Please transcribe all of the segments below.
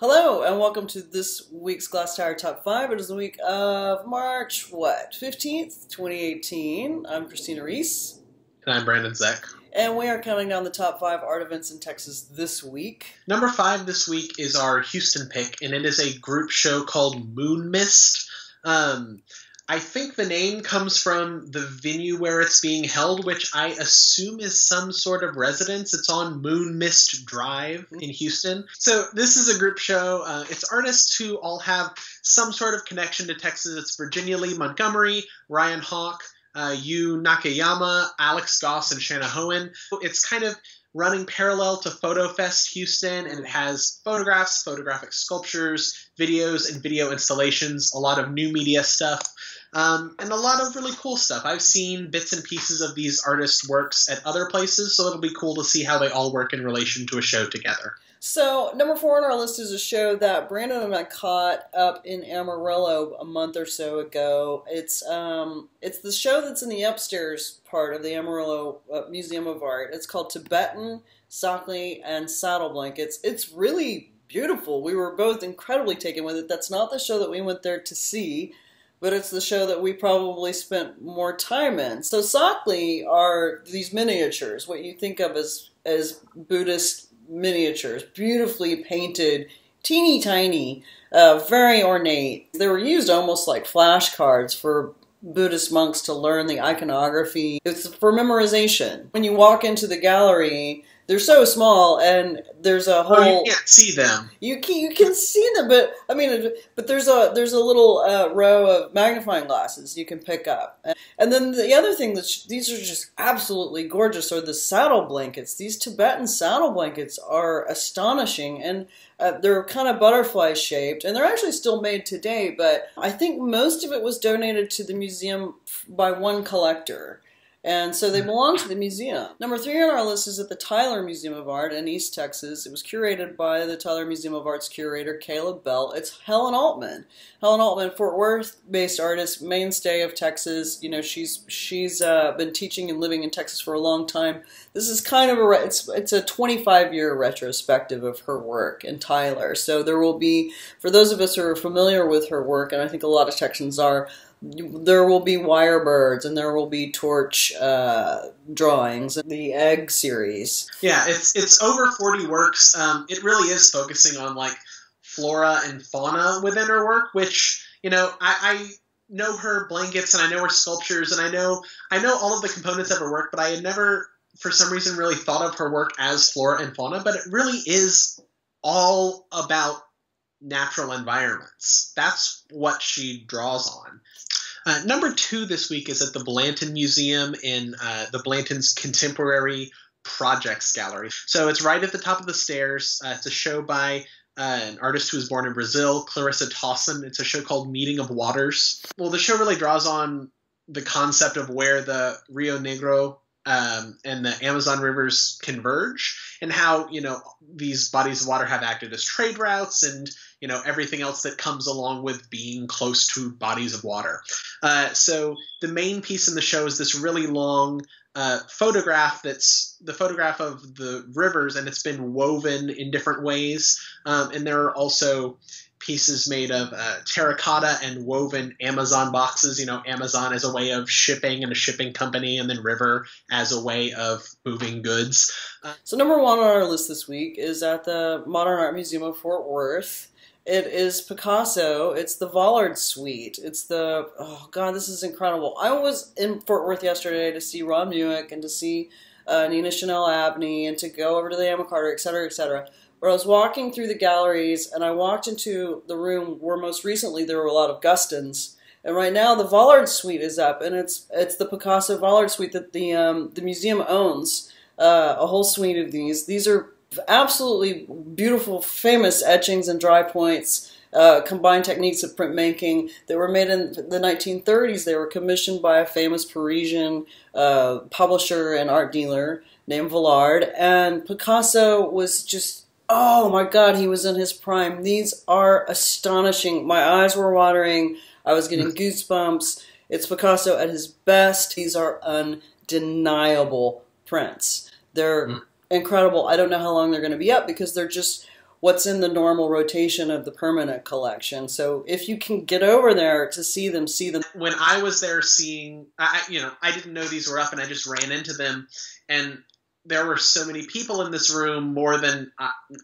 Hello, and welcome to this week's Glasstire Top 5. It is the week of March, 15th, 2018. I'm Christina Rees. And I'm Brandon Zech. And we are counting down the top 5 art events in Texas this week. Number 5 this week is our Houston pick, and it is a group show called Moonmist. I think the name comes from the venue where it's being held, which I assume is some sort of residence. It's on Moonmist Drive in Houston. So this is a group show. It's artists who all have some sort of connection to Texas. It's Virginia Lee Montgomery, Ryan Hawk, Yu Nakayama, Alex Goss, and Shanna Hohen. It's kind of running parallel to Photo Fest Houston, and it has photographs, photographic sculptures, videos, and video installations, a lot of new media stuff. And a lot of really cool stuff. I've seen bits and pieces of these artists' works at other places, so it'll be cool to see how they all work in relation to a show together. So, number 4 on our list is a show that Brandon and I caught up in Amarillo a month or so ago. It's the show that's in the upstairs part of the Amarillo Museum of Art. It's called Tibetan, Tsakli, and Saddle Blankets. It's really beautiful. We were both incredibly taken with it. That's not the show that we went there to see, but it's the show that we probably spent more time in. So Tsakli are these miniatures, what you think of as Buddhist miniatures, beautifully painted, teeny tiny, very ornate. They were used almost like flashcards for Buddhist monks to learn the iconography. It's for memorization. When you walk into the gallery, they're so small, and there's a whole. Oh, you can't see them. You can see them, but there's a little row of magnifying glasses you can pick up, and then the other thing these are just absolutely gorgeous are the saddle blankets. These Tibetan saddle blankets are astonishing, and they're kind of butterfly shaped, and they're actually still made today. But I think most of it was donated to the museum by one collector. And so they belong to the museum. Number 3 on our list is at the Tyler Museum of Art in East Texas. It was curated by the Tyler Museum of Art's curator, Caleb Bell. It's Helen Altman. Helen Altman, Fort Worth-based artist, mainstay of Texas. You know, she's been teaching and living in Texas for a long time. This is kind of it's a 25-year retrospective of her work in Tyler. So there will be, for those of us who are familiar with her work, and I think a lot of Texans are, there will be wire birds, and there will be torch drawings, and the egg series. Yeah, it's over 40 works. It really is focusing on like flora and fauna within her work, which, you know, I know her blankets and I know her sculptures and I know all of the components of her work, but I had never, for some reason, really thought of her work as flora and fauna. But it really is all about natural environments. That's what she draws on. Number 2 this week is at the Blanton Museum in the Blanton's Contemporary Projects Gallery. So it's right at the top of the stairs. It's a show by an artist who was born in Brazil, Clarissa Tossin. It's a show called Meeting of Waters. Well, the show really draws on the concept of where the Rio Negro and the Amazon rivers converge, and how, you know, these bodies of water have acted as trade routes and, you know, everything else that comes along with being close to bodies of water. So the main piece in the show is this really long photograph that's the photograph of the rivers, and it's been woven in different ways. And there are also pieces made of terracotta and woven Amazon boxes. You know, Amazon as a way of shipping and a shipping company, and then river as a way of moving goods. So number 1 on our list this week is at the Modern Art Museum of Fort Worth. It is Picasso. It's the Vollard Suite. It's the, oh God, this is incredible. I was in Fort Worth yesterday to see Ron Muick and to see Nina Chanel Abney and to go over to the Emma Carter, etc., etc. Where I was walking through the galleries, and I walked into the room where most recently there were a lot of Gustons, and right now the Vollard Suite is up, and it's the Picasso Vollard Suite that the museum owns, a whole suite of these. These are absolutely beautiful, famous etchings and dry points, combined techniques of printmaking that were made in the 1930s. They were commissioned by a famous Parisian publisher and art dealer named Vollard, and Picasso was just, oh my God, he was in his prime. These are astonishing. My eyes were watering. I was getting goosebumps. It's Picasso at his best. These are undeniable prints. They're incredible. I don't know how long they're going to be up because they're just what's in the normal rotation of the permanent collection. So if you can get over there to see them. When I was there seeing, I didn't know these were up, and I just ran into them, and there were so many people in this room, more than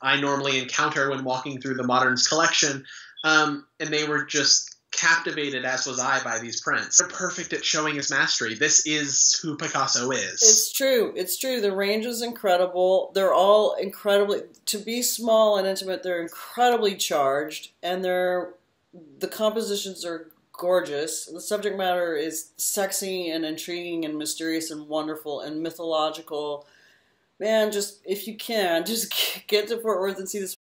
I normally encounter when walking through the Moderns collection, and they were just captivated, as was I, by these prints. They're perfect at showing his mastery. This is who Picasso is. It's true. It's true. The range is incredible. They're all incredibly, to be small and intimate, they're incredibly charged, and the compositions are gorgeous. The subject matter is sexy and intriguing and mysterious and wonderful and mythological. Man, just, if you can, just get to Fort Worth and see this.